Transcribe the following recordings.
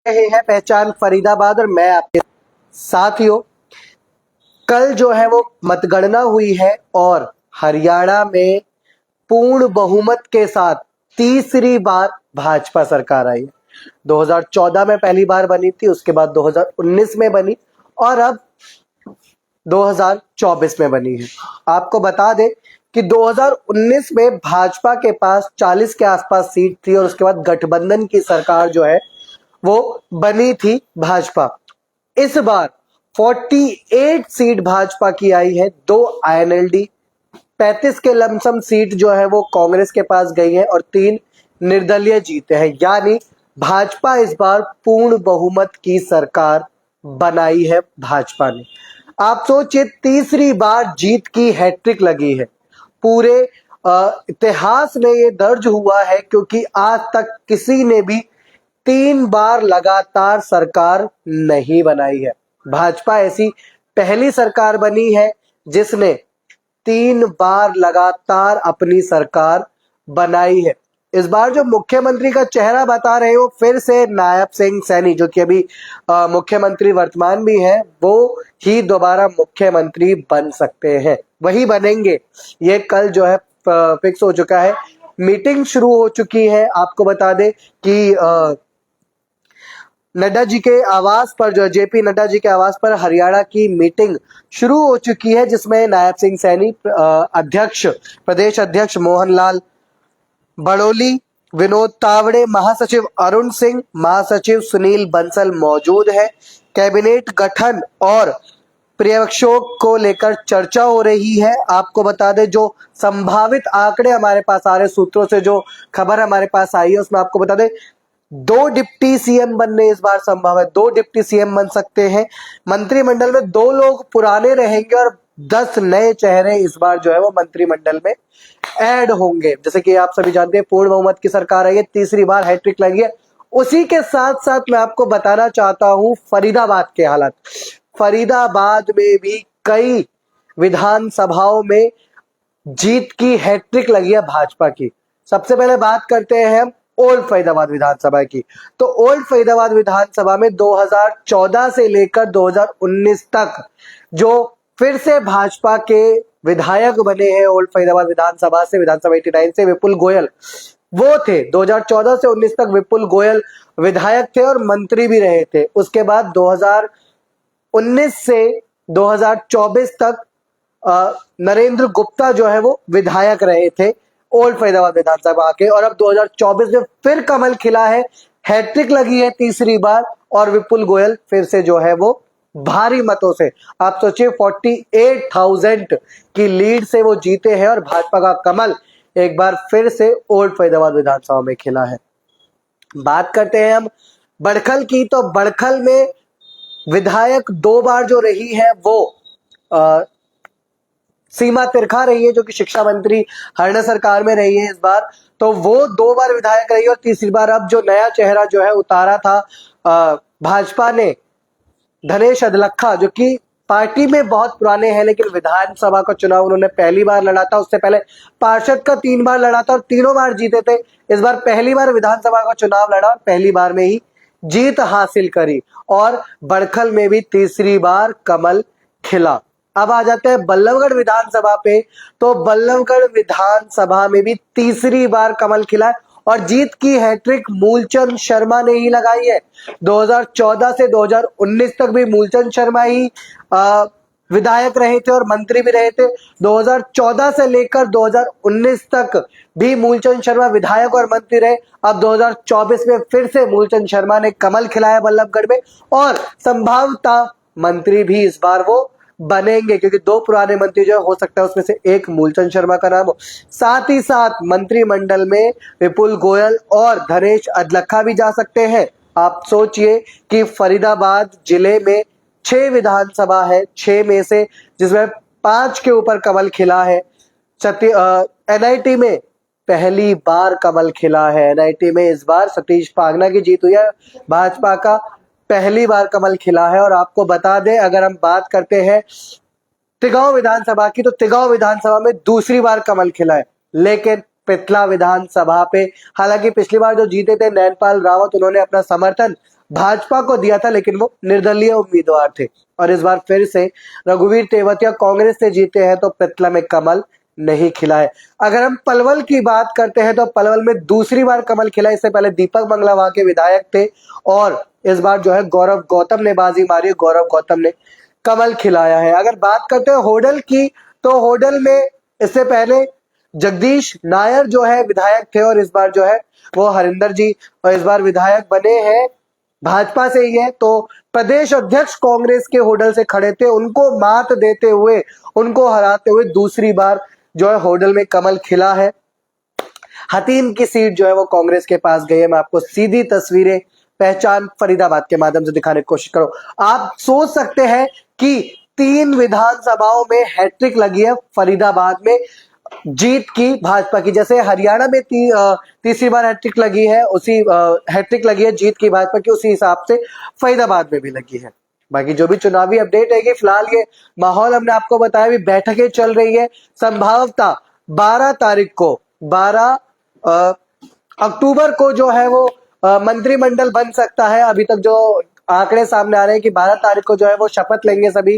रहे हैं पहचान फरीदाबाद और मैं आपके साथियों। कल जो है वो मतगणना हुई है और हरियाणा में पूर्ण बहुमत के साथ तीसरी बार भाजपा सरकार आई है। 2014 में पहली बार बनी थी, उसके बाद 2019 में बनी और अब 2024 में बनी है। आपको बता दें कि 2019 में भाजपा के पास 40 के आसपास सीट थी और उसके बाद गठबंधन की सरकार जो है वो बनी थी भाजपा। इस बार 48 सीट भाजपा की आई है, 2 INLD, 35 के लमसम सीट जो है वो कांग्रेस के पास गई है और 3 निर्दलीय जीते हैं। यानी भाजपा इस बार पूर्ण बहुमत की सरकार बनाई है भाजपा ने। आप सोचिए, तीसरी बार जीत की हैट्रिक लगी है। पूरे इतिहास में ये दर्ज हुआ है क्योंकि आज तक किसी ने भी 3 बार लगातार सरकार नहीं बनाई है। भाजपा ऐसी पहली सरकार बनी है जिसने 3 बार लगातार अपनी सरकार बनाई है। इस बार जो मुख्यमंत्री का चेहरा बता रहे हो फिर से नायब सिंह सैनी, जो कि अभी मुख्यमंत्री वर्तमान भी है, वो ही दोबारा मुख्यमंत्री बन सकते हैं, वही बनेंगे। ये कल जो है फिक्स हो चुका है। मीटिंग शुरू हो चुकी है। आपको बता दें कि नड्डा जी के आवास पर, जो JP नड्डा जी के आवास पर हरियाणा की मीटिंग शुरू हो चुकी है, जिसमें नायब सिंह सैनी, प्रदेश अध्यक्ष मोहनलाल बड़ोली, विनोद तावड़े, महासचिव अरुण सिंह, महासचिव सुनील बंसल मौजूद है। कैबिनेट गठन और पर्यवेक्षकों को लेकर चर्चा हो रही है। आपको बता दें, जो संभावित आंकड़े हमारे पास आ रहे, सूत्रों से जो खबर हमारे पास आई है उसमें आपको बता दें 2 डिप्टी CM बनने इस बार संभव है। 2 डिप्टी CM बन सकते हैं। मंत्रिमंडल में 2 लोग पुराने रहेंगे और 10 नए चेहरे इस बार जो है वो मंत्रिमंडल में ऐड होंगे। जैसे कि आप सभी जानते हैं, पूर्ण बहुमत की सरकार आई है, तीसरी बार हैट्रिक लगी है। उसी के साथ साथ मैं आपको बताना चाहता हूं फरीदाबाद के हालात। फरीदाबाद में भी कई विधानसभाओं में जीत की हैट्रिक लगी है भाजपा की। सबसे पहले बात करते हैं हम ओल्ड फरीदाबाद विधानसभा की। तो ओल्ड फरीदाबाद विधानसभा में 2014 से लेकर 2019 तक जो फिर से भाजपा के विधायक बने हैं ओल्ड फरीदाबाद विधानसभा से, विधानसभा 89 से, विपुल गोयल वो थे। 2014 से 19 तक विपुल गोयल विधायक थे और मंत्री भी रहे थे। उसके बाद 2019 से 2024 तक नरेंद्र गुप्ता जो है वो विधायक रहे थे ओल्ड फरीदाबाद विधानसभा के, और अब 2024 में फिर कमल खिला है, हैट्रिक लगी है तीसरी बार और विपुल गोयल फिर से जो है वो भारी मतों से, आप सोचिए 48,000 की लीड से वो जीते हैं और भाजपा का कमल एक बार फिर से ओल्ड फरीदाबाद विधानसभा में खिला है। बात करते हैं हम बड़खल की। तो बड़खल में विधायक 2 बार जो रही है वो सीमा तिरखा रही है, जो कि शिक्षा मंत्री हरियाणा सरकार में रही है इस बार। तो वो 2 बार विधायक रही और तीसरी बार अब जो नया चेहरा जो है उतारा था भाजपा ने, धनेश अदलखा, जो कि पार्टी में बहुत पुराने हैं लेकिन विधानसभा का चुनाव उन्होंने पहली बार लड़ा था। उससे पहले पार्षद का 3 बार लड़ा था और तीनों बार जीते थे। इस बार पहली बार विधानसभा का चुनाव लड़ा और पहली बार में ही जीत हासिल करी और बड़खल में भी तीसरी बार कमल खिला। अब आ जाते हैं बल्लभगढ़ विधानसभा पे। तो बल्लभगढ़ विधानसभा में भी तीसरी बार कमल खिला है और जीत की हैट्रिक मूलचंद शर्मा ने ही लगाई है। 2014 से 2019 तक भी मूलचंद शर्मा ही विधायक रहे थे और मंत्री भी रहे थे। 2014 से लेकर 2019 तक भी मूलचंद शर्मा विधायक और मंत्री रहे। अब 2024 में फिर से मूलचंद शर्मा ने कमल खिलाया बल्लभगढ़ में और संभवतः मंत्री भी इस बार वो बनेंगे, क्योंकि 2 पुराने मंत्री जो हो सकता है उसमें से एक मूलचंद शर्मा का नाम हो। साथ ही साथ मंत्रिमंडल में विपुल गोयल और धनेश अदलखा भी जा सकते हैं। आप सोचिए कि फरीदाबाद जिले में 6 विधानसभा है, 6 में से जिसमें 5 के ऊपर कमल खिला है। NIT में पहली बार कमल खिला है। NIT में इस बार सतीश पागना की जीत हुई है, भाजपा का पहली बार कमल खिला है। और आपको बता दें, अगर हम बात करते हैं तिगांव विधानसभा की, तो तिगांव विधानसभा में दूसरी बार कमल खिला है। लेकिन पिथला विधानसभा पे, हालांकि पिछली बार जो जीते थे नैनपाल रावत, उन्होंने अपना समर्थन भाजपा को दिया था, लेकिन वो निर्दलीय उम्मीदवार थे। और इस बार फिर से रघुवीर तेवतिया कांग्रेस से जीते हैं तो पृथला में कमल नहीं खिला है। अगर हम पलवल की बात करते हैं तो पलवल में दूसरी बार कमल खिला। इससे पहले दीपक मंगला वहां के विधायक थे और इस बार जो है गौरव गौतम ने बाजी मारी, गौरव गौतम ने कमल खिलाया है। अगर बात करते हैं होडल की, तो होडल में इससे पहले जगदीश नायर जो है विधायक थे और इस बार जो है वो हरिंदर जी और इस बार विधायक बने हैं भाजपा से ही है। तो प्रदेश अध्यक्ष कांग्रेस के होडल से खड़े थे, उनको मात देते हुए, उनको हराते हुए दूसरी बार जो है होडल में कमल खिला है। हतीम की सीट जो है वो कांग्रेस के पास गई है। मैं आपको सीधी तस्वीरें पहचान फरीदाबाद के माध्यम से दिखाने की कोशिश करो। आप सोच सकते हैं कि 3 विधानसभाओं में हैट्रिक लगी है फरीदाबाद में जीत की भाजपा की, जैसे हरियाणा में तीसरी बार हैट्रिक लगी है, उसी हैट्रिक लगी है जीत की भाजपा की, उसी हिसाब से फरीदाबाद में भी लगी है। बाकी जो भी चुनावी अपडेट है, फिलहाल ये माहौल हमने आपको बताया, भी बैठकें चल रही है। संभवतः 12 तारीख को 12 अक्टूबर को जो है वो मंत्रिमंडल बन सकता है। अभी तक जो आंकड़े सामने आ रहे हैं कि 12 तारीख को जो है वो शपथ लेंगे सभी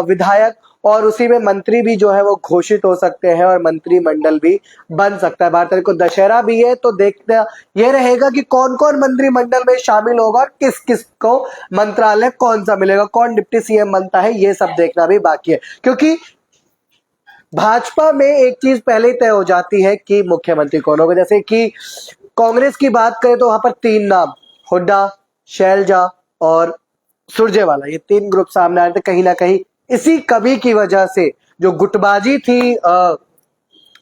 विधायक और उसी में मंत्री भी जो है वो घोषित हो सकते हैं और मंत्रिमंडल भी बन सकता है। 12 तारीख को दशहरा भी है, तो देखते ये रहेगा कि कौन कौन मंत्रिमंडल में शामिल होगा और किस किस को मंत्रालय कौन सा मिलेगा, कौन डिप्टी सीएम बनता है, ये सब देखना भी बाकी है। क्योंकि भाजपा में एक चीज पहले ही तय हो जाती है कि मुख्यमंत्री कौन होगा। जैसे कि कांग्रेस की बात करें तो वहां पर 3 नाम, हुड्डा, शैलजा और सुरजेवाला, ये 3 ग्रुप सामने आए थे। कहीं ना कहीं इसी कमी की वजह से जो गुटबाजी थी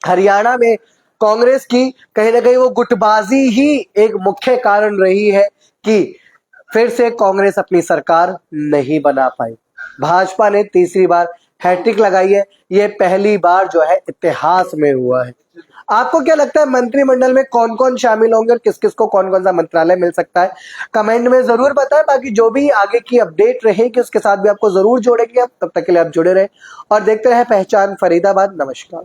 हरियाणा में कांग्रेस की, कहीं ना कहीं वो गुटबाजी ही एक मुख्य कारण रही है कि फिर से कांग्रेस अपनी सरकार नहीं बना पाई। भाजपा ने तीसरी बार हैट्रिक लगाई है, ये पहली बार जो है इतिहास में हुआ है। आपको क्या लगता है मंत्रिमंडल में कौन कौन शामिल होंगे और किस किस को कौन कौन सा मंत्रालय मिल सकता है, कमेंट में जरूर बताएं। बाकी जो भी आगे की अपडेट रहेगी उसके साथ भी आपको जरूर जोड़ेंगे। तब तक के लिए आप जुड़े रहे और देखते रहे पहचान फरीदाबाद। नमस्कार।